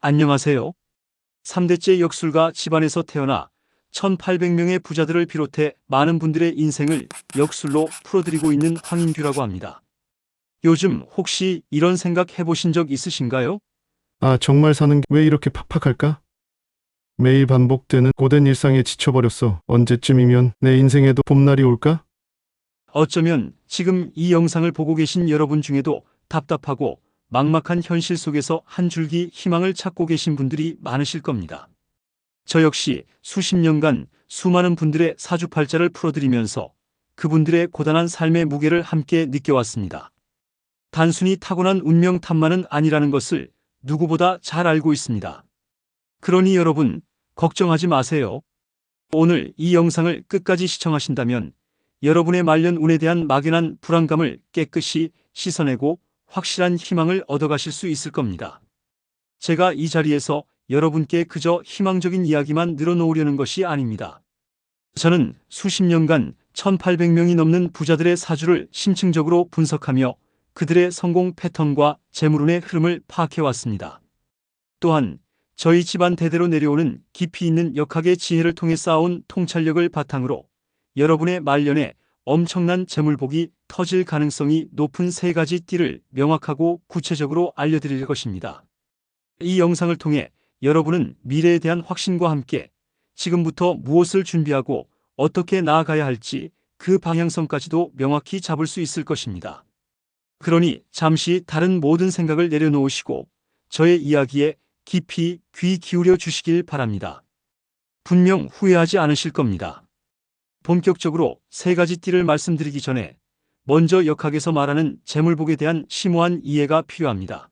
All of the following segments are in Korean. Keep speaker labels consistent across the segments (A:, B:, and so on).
A: 안녕하세요. 3대째 역술가 집안에서 태어나 1800명의 부자들을 비롯해 많은 분들의 인생을 역술로 풀어드리고 있는 황인규라고 합니다. 요즘 혹시 이런 생각 해보신 적 있으신가요?
B: 아, 정말 사는 게 왜 이렇게 팍팍할까? 매일 반복되는 고된 일상에 지쳐버렸어. 언제쯤이면 내 인생에도 봄날이 올까?
A: 어쩌면 지금 이 영상을 보고 계신 여러분 중에도 답답하고 막막한 현실 속에서 한 줄기 희망을 찾고 계신 분들이 많으실 겁니다. 저 역시 수십 년간 수많은 분들의 사주팔자를 풀어드리면서 그분들의 고단한 삶의 무게를 함께 느껴왔습니다. 단순히 타고난 운명 탓만은 아니라는 것을 누구보다 잘 알고 있습니다. 그러니 여러분, 걱정하지 마세요. 오늘 이 영상을 끝까지 시청하신다면 여러분의 말년 운에 대한 막연한 불안감을 깨끗이 씻어내고 확실한 희망을 얻어가실 수 있을 겁니다. 제가 이 자리에서 여러분께 그저 희망적인 이야기만 늘어놓으려는 것이 아닙니다. 저는 수십 년간 1800명이 넘는 부자들의 사주를 심층적으로 분석하며 그들의 성공 패턴과 재물운의 흐름을 파악해왔습니다. 또한 저희 집안 대대로 내려오는 깊이 있는 역학의 지혜를 통해 쌓아온 통찰력을 바탕으로 여러분의 말년에 엄청난 재물복이 터질 가능성이 높은 세 가지 띠를 명확하고 구체적으로 알려드릴 것입니다. 이 영상을 통해 여러분은 미래에 대한 확신과 함께 지금부터 무엇을 준비하고 어떻게 나아가야 할지 그 방향성까지도 명확히 잡을 수 있을 것입니다. 그러니 잠시 다른 모든 생각을 내려놓으시고 저의 이야기에 깊이 귀 기울여 주시길 바랍니다. 분명 후회하지 않으실 겁니다. 본격적으로 세 가지 띠를 말씀드리기 전에 먼저 역학에서 말하는 재물복에 대한 심오한 이해가 필요합니다.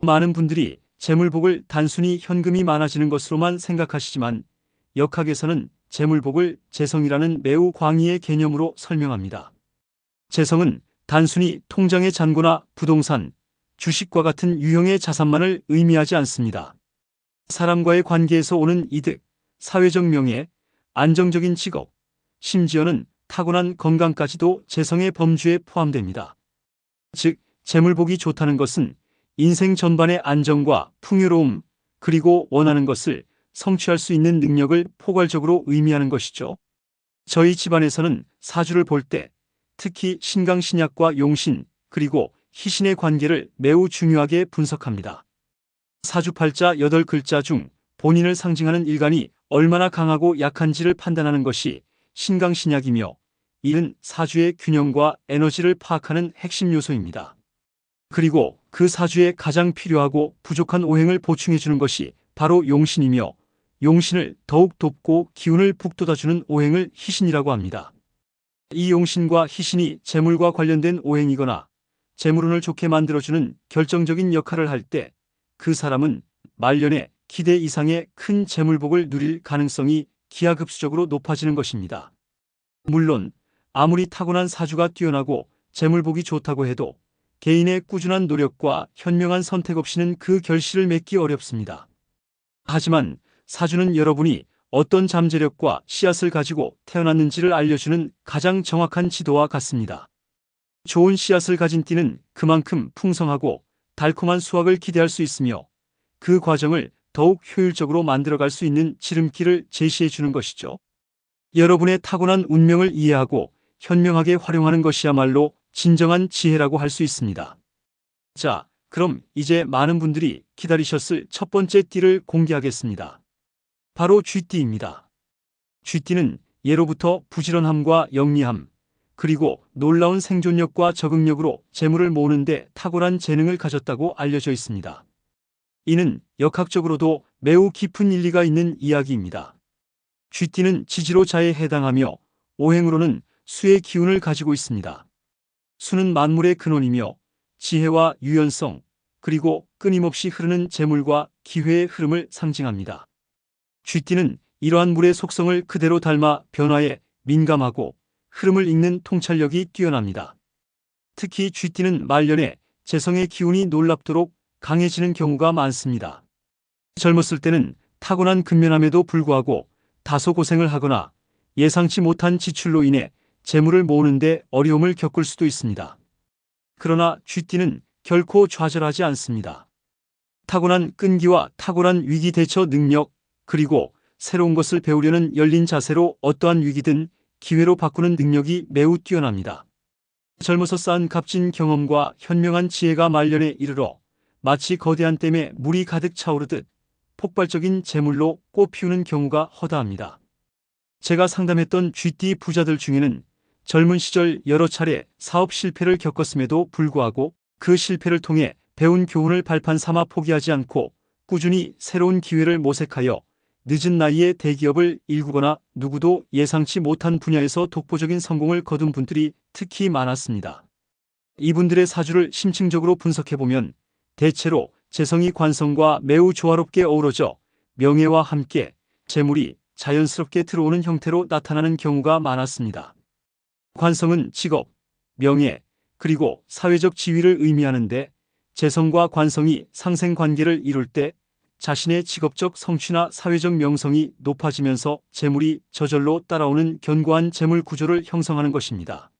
A: 많은 분들이 재물복을 단순히 현금이 많아지는 것으로만 생각하시지만 역학에서는 재물복을 재성이라는 매우 광의의 개념으로 설명합니다. 재성은 단순히 통장의 잔고나 부동산, 주식과 같은 유형의 자산만을 의미하지 않습니다. 사람과의 관계에서 오는 이득, 사회적 명예, 안정적인 직업, 심지어는 타고난 건강까지도 재성의 범주에 포함됩니다. 즉, 재물복이 좋다는 것은 인생 전반의 안정과 풍요로움, 그리고 원하는 것을 성취할 수 있는 능력을 포괄적으로 의미하는 것이죠. 저희 집안에서는 사주를 볼 때 특히 신강신약과 용신, 그리고 희신의 관계를 매우 중요하게 분석합니다. 사주팔자 8글자 중 본인을 상징하는 일간이 얼마나 강하고 약한지를 판단하는 것이 신강신약이며 이는 사주의 균형과 에너지를 파악하는 핵심 요소입니다. 그리고 그 사주에 가장 필요하고 부족한 오행을 보충해주는 것이 바로 용신이며 용신을 더욱 돕고 기운을 북돋아주는 오행을 희신이라고 합니다. 이 용신과 희신이 재물과 관련된 오행이거나 재물운을 좋게 만들어주는 결정적인 역할을 할 때 그 사람은 말년에 기대 이상의 큰 재물복을 누릴 가능성이 기하급수적으로 높아지는 것입니다. 물론 아무리 타고난 사주가 뛰어나고 재물복이 좋다고 해도 개인의 꾸준한 노력과 현명한 선택 없이는 그 결실을 맺기 어렵습니다. 하지만 사주는 여러분이 어떤 잠재력과 씨앗을 가지고 태어났는지를 알려주는 가장 정확한 지도와 같습니다. 좋은 씨앗을 가진 띠는 그만큼 풍성하고 달콤한 수확을 기대할 수 있으며 그 과정을 더욱 효율적으로 만들어갈 수 있는 지름길을 제시해 주는 것이죠. 여러분의 타고난 운명을 이해하고 현명하게 활용하는 것이야말로 진정한 지혜라고 할 수 있습니다. 자, 그럼 이제 많은 분들이 기다리셨을 첫 번째 띠를 공개하겠습니다. 바로 쥐띠입니다. 쥐띠는 예로부터 부지런함과 영리함, 그리고 놀라운 생존력과 적응력으로 재물을 모으는 데 탁월한 재능을 가졌다고 알려져 있습니다. 이는 역학적으로도 매우 깊은 일리가 있는 이야기입니다. 쥐띠는 지지로 자에 해당하며 오행으로는 수의 기운을 가지고 있습니다. 수는 만물의 근원이며 지혜와 유연성, 그리고 끊임없이 흐르는 재물과 기회의 흐름을 상징합니다. 쥐띠는 이러한 물의 속성을 그대로 닮아 변화에 민감하고 흐름을 읽는 통찰력이 뛰어납니다. 특히 쥐띠는 말년에 재성의 기운이 놀랍도록 강해지는 경우가 많습니다. 젊었을 때는 타고난 근면함에도 불구하고 다소 고생을 하거나 예상치 못한 지출로 인해 재물을 모으는데 어려움을 겪을 수도 있습니다. 그러나 쥐띠는 결코 좌절하지 않습니다. 타고난 끈기와 탁월한 위기 대처 능력, 그리고 새로운 것을 배우려는 열린 자세로 어떠한 위기든 기회로 바꾸는 능력이 매우 뛰어납니다. 젊어서 쌓은 값진 경험과 현명한 지혜가 말년에 이르러 마치 거대한 댐에 물이 가득 차오르듯 폭발적인 재물로 꽃피우는 경우가 허다합니다. 제가 상담했던 쥐띠 부자들 중에는 젊은 시절 여러 차례 사업 실패를 겪었음에도 불구하고 그 실패를 통해 배운 교훈을 발판 삼아 포기하지 않고 꾸준히 새로운 기회를 모색하여 늦은 나이에 대기업을 일구거나 누구도 예상치 못한 분야에서 독보적인 성공을 거둔 분들이 특히 많았습니다. 이분들의 사주를 심층적으로 분석해보면 대체로 재성이 관성과 매우 조화롭게 어우러져 명예와 함께 재물이 자연스럽게 들어오는 형태로 나타나는 경우가 많았습니다. 관성은 직업, 명예, 그리고 사회적 지위를 의미하는데 재성과 관성이 상생관계를 이룰 때 자신의 직업적 성취나 사회적 명성이 높아지면서 재물이 저절로 따라오는 견고한 재물 구조를 형성하는 것입니다.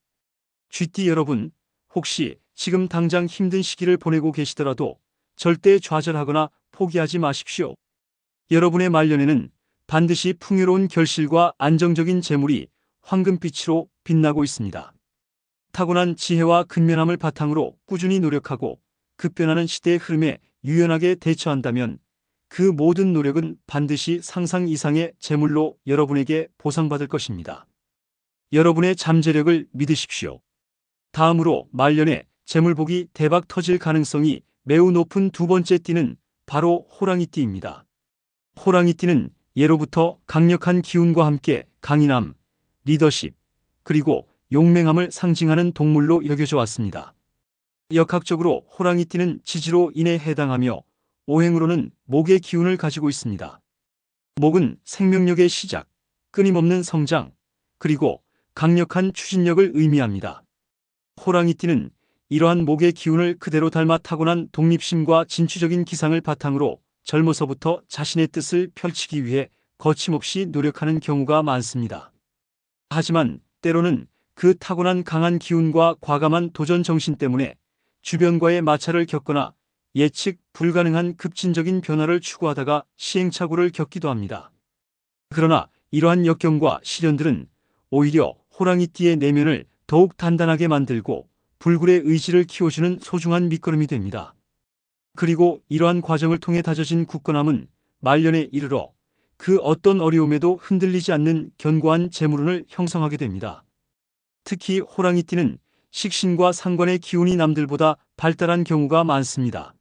A: 쥐띠 여러분, 혹시 지금 당장 힘든 시기를 보내고 계시더라도 절대 좌절하거나 포기하지 마십시오. 여러분의 말년에는 반드시 풍요로운 결실과 안정적인 재물이 황금빛으로 빛나고 있습니다. 타고난 지혜와 근면함을 바탕으로 꾸준히 노력하고 급변하는 시대의 흐름에 유연하게 대처한다면 그 모든 노력은 반드시 상상 이상의 재물로 여러분에게 보상받을 것입니다. 여러분의 잠재력을 믿으십시오. 다음으로 말년에 재물복이 대박 터질 가능성이 매우 높은 두 번째 띠는 바로 호랑이띠입니다. 호랑이띠는 예로부터 강력한 기운과 함께 강인함, 리더십, 그리고 용맹함을 상징하는 동물로 여겨져 왔습니다. 역학적으로 호랑이띠는 지지로 인에 해당하며 오행으로는 목의 기운을 가지고 있습니다. 목은 생명력의 시작, 끊임없는 성장, 그리고 강력한 추진력을 의미합니다. 호랑이띠는 이러한 목의 기운을 그대로 닮아 타고난 독립심과 진취적인 기상을 바탕으로 젊어서부터 자신의 뜻을 펼치기 위해 거침없이 노력하는 경우가 많습니다. 하지만 때로는 그 타고난 강한 기운과 과감한 도전 정신 때문에 주변과의 마찰을 겪거나 예측 불가능한 급진적인 변화를 추구하다가 시행착오를 겪기도 합니다. 그러나 이러한 역경과 시련들은 오히려 호랑이띠의 내면을 더욱 단단하게 만들고 불굴의 의지를 키워주는 소중한 밑거름이 됩니다. 그리고 이러한 과정을 통해 다져진 굳건함은 말년에 이르러 그 어떤 어려움에도 흔들리지 않는 견고한 재물운을 형성하게 됩니다. 특히 호랑이띠는 식신과 상관의 기운이 남들보다 발달한 경우가 많습니다.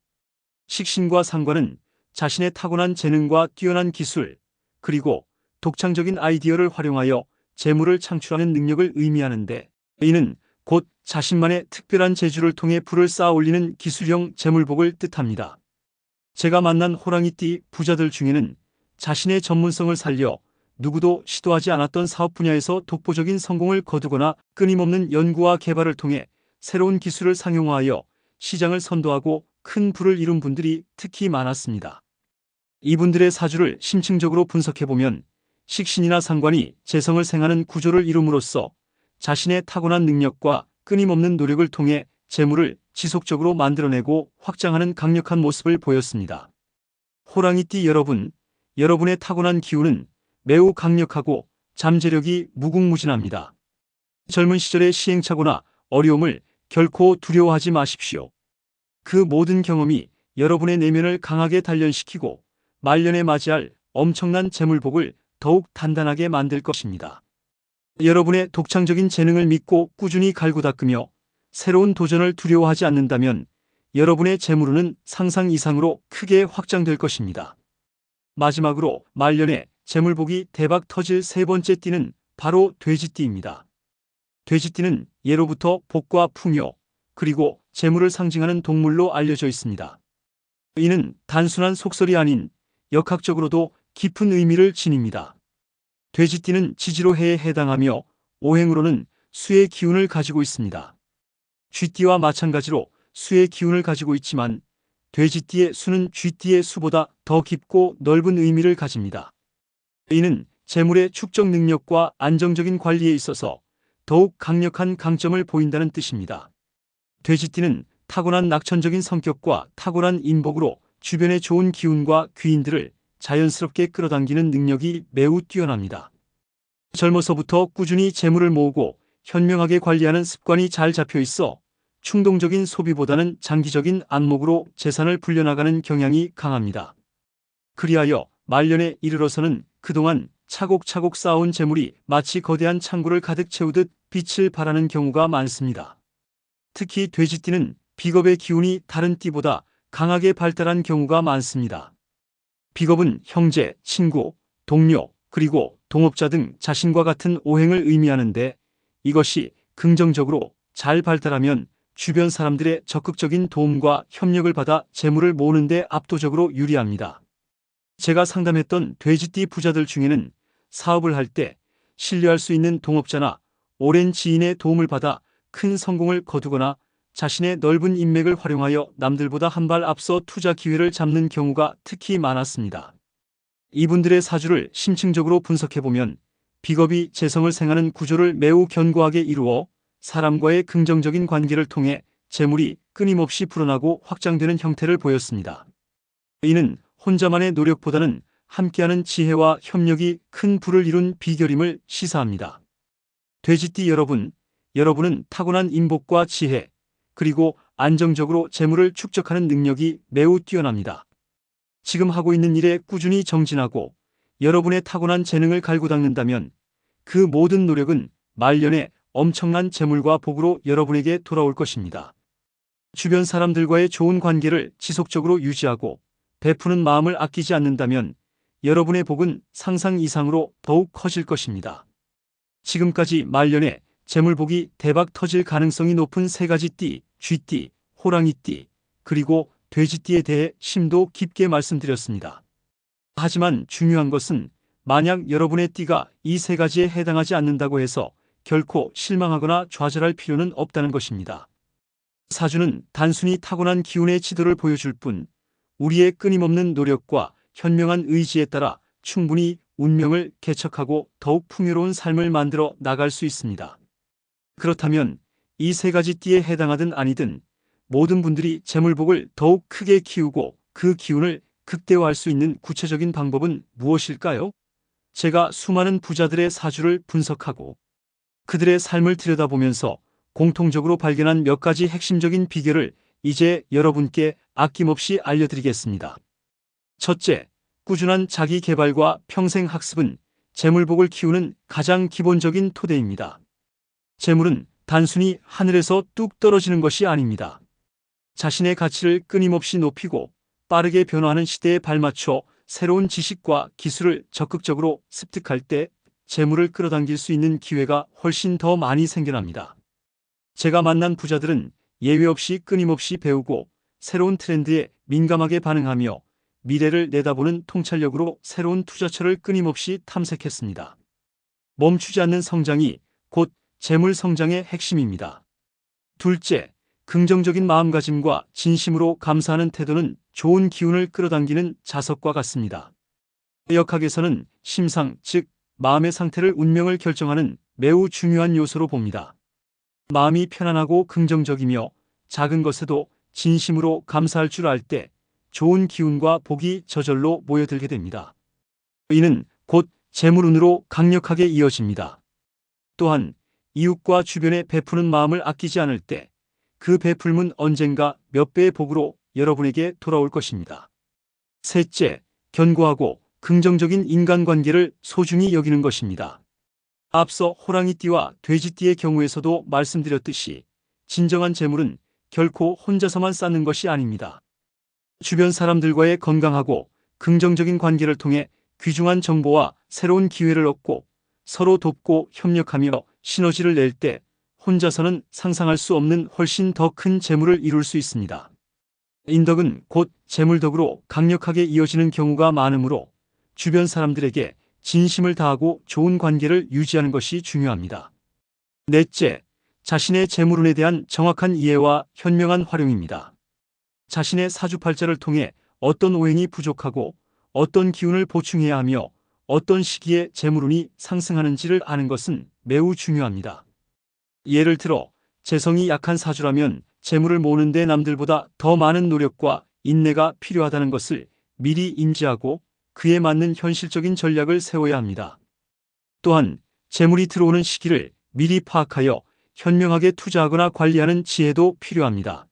A: 식신과 상관은 자신의 타고난 재능과 뛰어난 기술, 그리고 독창적인 아이디어를 활용하여 재물을 창출하는 능력을 의미하는데, 이는 곧 자신만의 특별한 재주를 통해 부를 쌓아 올리는 기술형 재물복을 뜻합니다. 제가 만난 호랑이띠 부자들 중에는 자신의 전문성을 살려 누구도 시도하지 않았던 사업 분야에서 독보적인 성공을 거두거나 끊임없는 연구와 개발을 통해 새로운 기술을 상용화하여 시장을 선도하고 큰 부를 이룬 분들이 특히 많았습니다. 이분들의 사주를 심층적으로 분석해보면 식신이나 상관이 재성을 생하는 구조를 이룸으로써 자신의 타고난 능력과 끊임없는 노력을 통해 재물을 지속적으로 만들어내고 확장하는 강력한 모습을 보였습니다. 호랑이띠 여러분, 여러분의 타고난 기운은 매우 강력하고 잠재력이 무궁무진합니다. 젊은 시절의 시행착오나 어려움을 결코 두려워하지 마십시오. 그 모든 경험이 여러분의 내면을 강하게 단련시키고 말년에 맞이할 엄청난 재물복을 더욱 단단하게 만들 것입니다. 여러분의 독창적인 재능을 믿고 꾸준히 갈고 닦으며 새로운 도전을 두려워하지 않는다면 여러분의 재물운은 상상 이상으로 크게 확장될 것입니다. 마지막으로 말년에 재물복이 대박 터질 세 번째 띠는 바로 돼지띠입니다. 돼지띠는 예로부터 복과 풍요, 그리고 재물을 상징하는 동물로 알려져 있습니다. 이는 단순한 속설이 아닌 역학적으로도 깊은 의미를 지닙니다. 돼지띠는 지지로 해에 해당하며 오행으로는 수의 기운을 가지고 있습니다. 쥐띠와 마찬가지로 수의 기운을 가지고 있지만 돼지띠의 수는 쥐띠의 수보다 더 깊고 넓은 의미를 가집니다. 이는 재물의 축적 능력과 안정적인 관리에 있어서 더욱 강력한 강점을 보인다는 뜻입니다. 돼지띠는 타고난 낙천적인 성격과 탁월한 인복으로 주변의 좋은 기운과 귀인들을 자연스럽게 끌어당기는 능력이 매우 뛰어납니다. 젊어서부터 꾸준히 재물을 모으고 현명하게 관리하는 습관이 잘 잡혀 있어 충동적인 소비보다는 장기적인 안목으로 재산을 불려나가는 경향이 강합니다. 그리하여 말년에 이르러서는 그동안 차곡차곡 쌓아온 재물이 마치 거대한 창고를 가득 채우듯 빛을 발하는 경우가 많습니다. 특히 돼지띠는 비겁의 기운이 다른 띠보다 강하게 발달한 경우가 많습니다. 비겁은 형제, 친구, 동료, 그리고 동업자 등 자신과 같은 오행을 의미하는데 이것이 긍정적으로 잘 발달하면 주변 사람들의 적극적인 도움과 협력을 받아 재물을 모으는 데 압도적으로 유리합니다. 제가 상담했던 돼지띠 부자들 중에는 사업을 할 때 신뢰할 수 있는 동업자나 오랜 지인의 도움을 받아 큰 성공을 거두거나 자신의 넓은 인맥을 활용하여 남들보다 한 발 앞서 투자 기회를 잡는 경우가 특히 많았습니다. 이분들의 사주를 심층적으로 분석해보면 비겁이 재성을 생하는 구조를 매우 견고하게 이루어 사람과의 긍정적인 관계를 통해 재물이 끊임없이 불어나고 확장되는 형태를 보였습니다. 이는 혼자만의 노력보다는 함께하는 지혜와 협력이 큰 부를 이룬 비결임을 시사합니다. 돼지띠 여러분은 타고난 인복과 지혜, 그리고 안정적으로 재물을 축적하는 능력이 매우 뛰어납니다. 지금 하고 있는 일에 꾸준히 정진하고 여러분의 타고난 재능을 갈고 닦는다면 그 모든 노력은 말년에 엄청난 재물과 복으로 여러분에게 돌아올 것입니다. 주변 사람들과의 좋은 관계를 지속적으로 유지하고 베푸는 마음을 아끼지 않는다면 여러분의 복은 상상 이상으로 더욱 커질 것입니다. 지금까지 말년에 재물복이 대박 터질 가능성이 높은 세 가지 띠, 쥐띠, 호랑이띠, 그리고 돼지띠에 대해 심도 깊게 말씀드렸습니다. 하지만 중요한 것은 만약 여러분의 띠가 이 세 가지에 해당하지 않는다고 해서 결코 실망하거나 좌절할 필요는 없다는 것입니다. 사주는 단순히 타고난 기운의 지도를 보여줄 뿐 우리의 끊임없는 노력과 현명한 의지에 따라 충분히 운명을 개척하고 더욱 풍요로운 삶을 만들어 나갈 수 있습니다. 그렇다면 이 세 가지 띠에 해당하든 아니든 모든 분들이 재물복을 더욱 크게 키우고 그 기운을 극대화할 수 있는 구체적인 방법은 무엇일까요? 제가 수많은 부자들의 사주를 분석하고 그들의 삶을 들여다보면서 공통적으로 발견한 몇 가지 핵심적인 비결을 이제 여러분께 아낌없이 알려드리겠습니다. 첫째, 꾸준한 자기 개발과 평생 학습은 재물복을 키우는 가장 기본적인 토대입니다. 재물은 단순히 하늘에서 뚝 떨어지는 것이 아닙니다. 자신의 가치를 끊임없이 높이고 빠르게 변화하는 시대에 발맞춰 새로운 지식과 기술을 적극적으로 습득할 때 재물을 끌어당길 수 있는 기회가 훨씬 더 많이 생겨납니다. 제가 만난 부자들은 예외 없이 끊임없이 배우고 새로운 트렌드에 민감하게 반응하며 미래를 내다보는 통찰력으로 새로운 투자처를 끊임없이 탐색했습니다. 멈추지 않는 성장이 곧 재물 성장의 핵심입니다. 둘째, 긍정적인 마음가짐과 진심으로 감사하는 태도는 좋은 기운을 끌어당기는 자석과 같습니다. 역학에서는 심상, 즉 마음의 상태를 운명을 결정하는 매우 중요한 요소로 봅니다. 마음이 편안하고 긍정적이며 작은 것에도 진심으로 감사할 줄 알 때 좋은 기운과 복이 저절로 모여들게 됩니다. 이는 곧 재물운으로 강력하게 이어집니다. 또한 이웃과 주변에 베푸는 마음을 아끼지 않을 때 그 베풀문 언젠가 몇 배의 복으로 여러분에게 돌아올 것입니다. 셋째, 견고하고 긍정적인 인간관계를 소중히 여기는 것입니다. 앞서 호랑이띠와 돼지띠의 경우에서도 말씀드렸듯이 진정한 재물은 결코 혼자서만 쌓는 것이 아닙니다. 주변 사람들과의 건강하고 긍정적인 관계를 통해 귀중한 정보와 새로운 기회를 얻고 서로 돕고 협력하며 시너지를 낼 때 혼자서는 상상할 수 없는 훨씬 더 큰 재물을 이룰 수 있습니다. 인덕은 곧 재물덕으로 강력하게 이어지는 경우가 많으므로 주변 사람들에게 진심을 다하고 좋은 관계를 유지하는 것이 중요합니다. 넷째, 자신의 재물운에 대한 정확한 이해와 현명한 활용입니다. 자신의 사주팔자를 통해 어떤 오행이 부족하고 어떤 기운을 보충해야 하며 어떤 시기에 재물운이 상승하는지를 아는 것은 매우 중요합니다. 예를 들어 재성이 약한 사주라면 재물을 모으는 데 남들보다 더 많은 노력과 인내가 필요하다는 것을 미리 인지하고 그에 맞는 현실적인 전략을 세워야 합니다. 또한 재물이 들어오는 시기를 미리 파악하여 현명하게 투자하거나 관리하는 지혜도 필요합니다.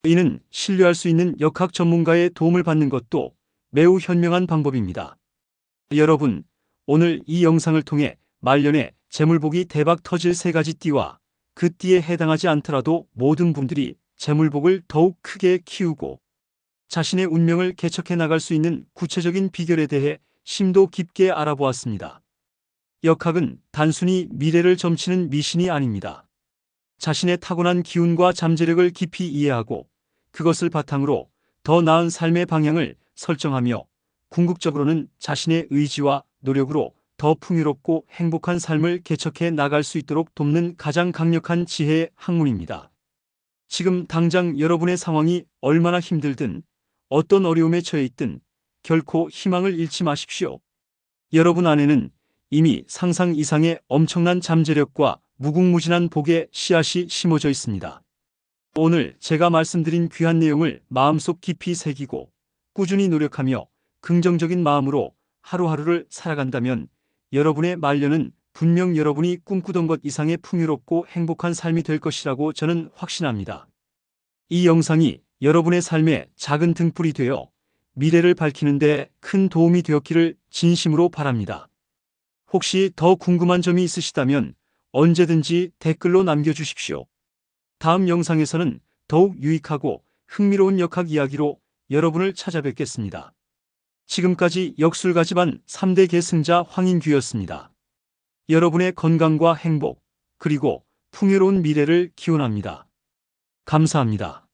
A: 이는 신뢰할 수 있는 역학 전문가의 도움을 받는 것도 매우 현명한 방법입니다. 여러분, 오늘 이 영상을 통해 말년에 재물복이 대박 터질 3가지 띠와 그 띠에 해당하지 않더라도 모든 분들이 재물복을 더욱 크게 키우고 자신의 운명을 개척해 나갈 수 있는 구체적인 비결에 대해 심도 깊게 알아보았습니다. 역학은 단순히 미래를 점치는 미신이 아닙니다. 자신의 타고난 기운과 잠재력을 깊이 이해하고 그것을 바탕으로 더 나은 삶의 방향을 설정하며 궁극적으로는 자신의 의지와 노력으로 더 풍요롭고 행복한 삶을 개척해 나갈 수 있도록 돕는 가장 강력한 지혜의 학문입니다. 지금 당장 여러분의 상황이 얼마나 힘들든 어떤 어려움에 처해 있든 결코 희망을 잃지 마십시오. 여러분 안에는 이미 상상 이상의 엄청난 잠재력과 무궁무진한 복의 씨앗이 심어져 있습니다. 오늘 제가 말씀드린 귀한 내용을 마음속 깊이 새기고 꾸준히 노력하며 긍정적인 마음으로 하루하루를 살아간다면 여러분의 말년은 분명 여러분이 꿈꾸던 것 이상의 풍요롭고 행복한 삶이 될 것이라고 저는 확신합니다. 이 영상이 여러분의 삶에 작은 등불이 되어 미래를 밝히는 데 큰 도움이 되었기를 진심으로 바랍니다. 혹시 더 궁금한 점이 있으시다면 언제든지 댓글로 남겨주십시오. 다음 영상에서는 더욱 유익하고 흥미로운 역학 이야기로 여러분을 찾아뵙겠습니다. 지금까지 역술가집안 3대 계승자 황인규였습니다. 여러분의 건강과 행복, 그리고 풍요로운 미래를 기원합니다. 감사합니다.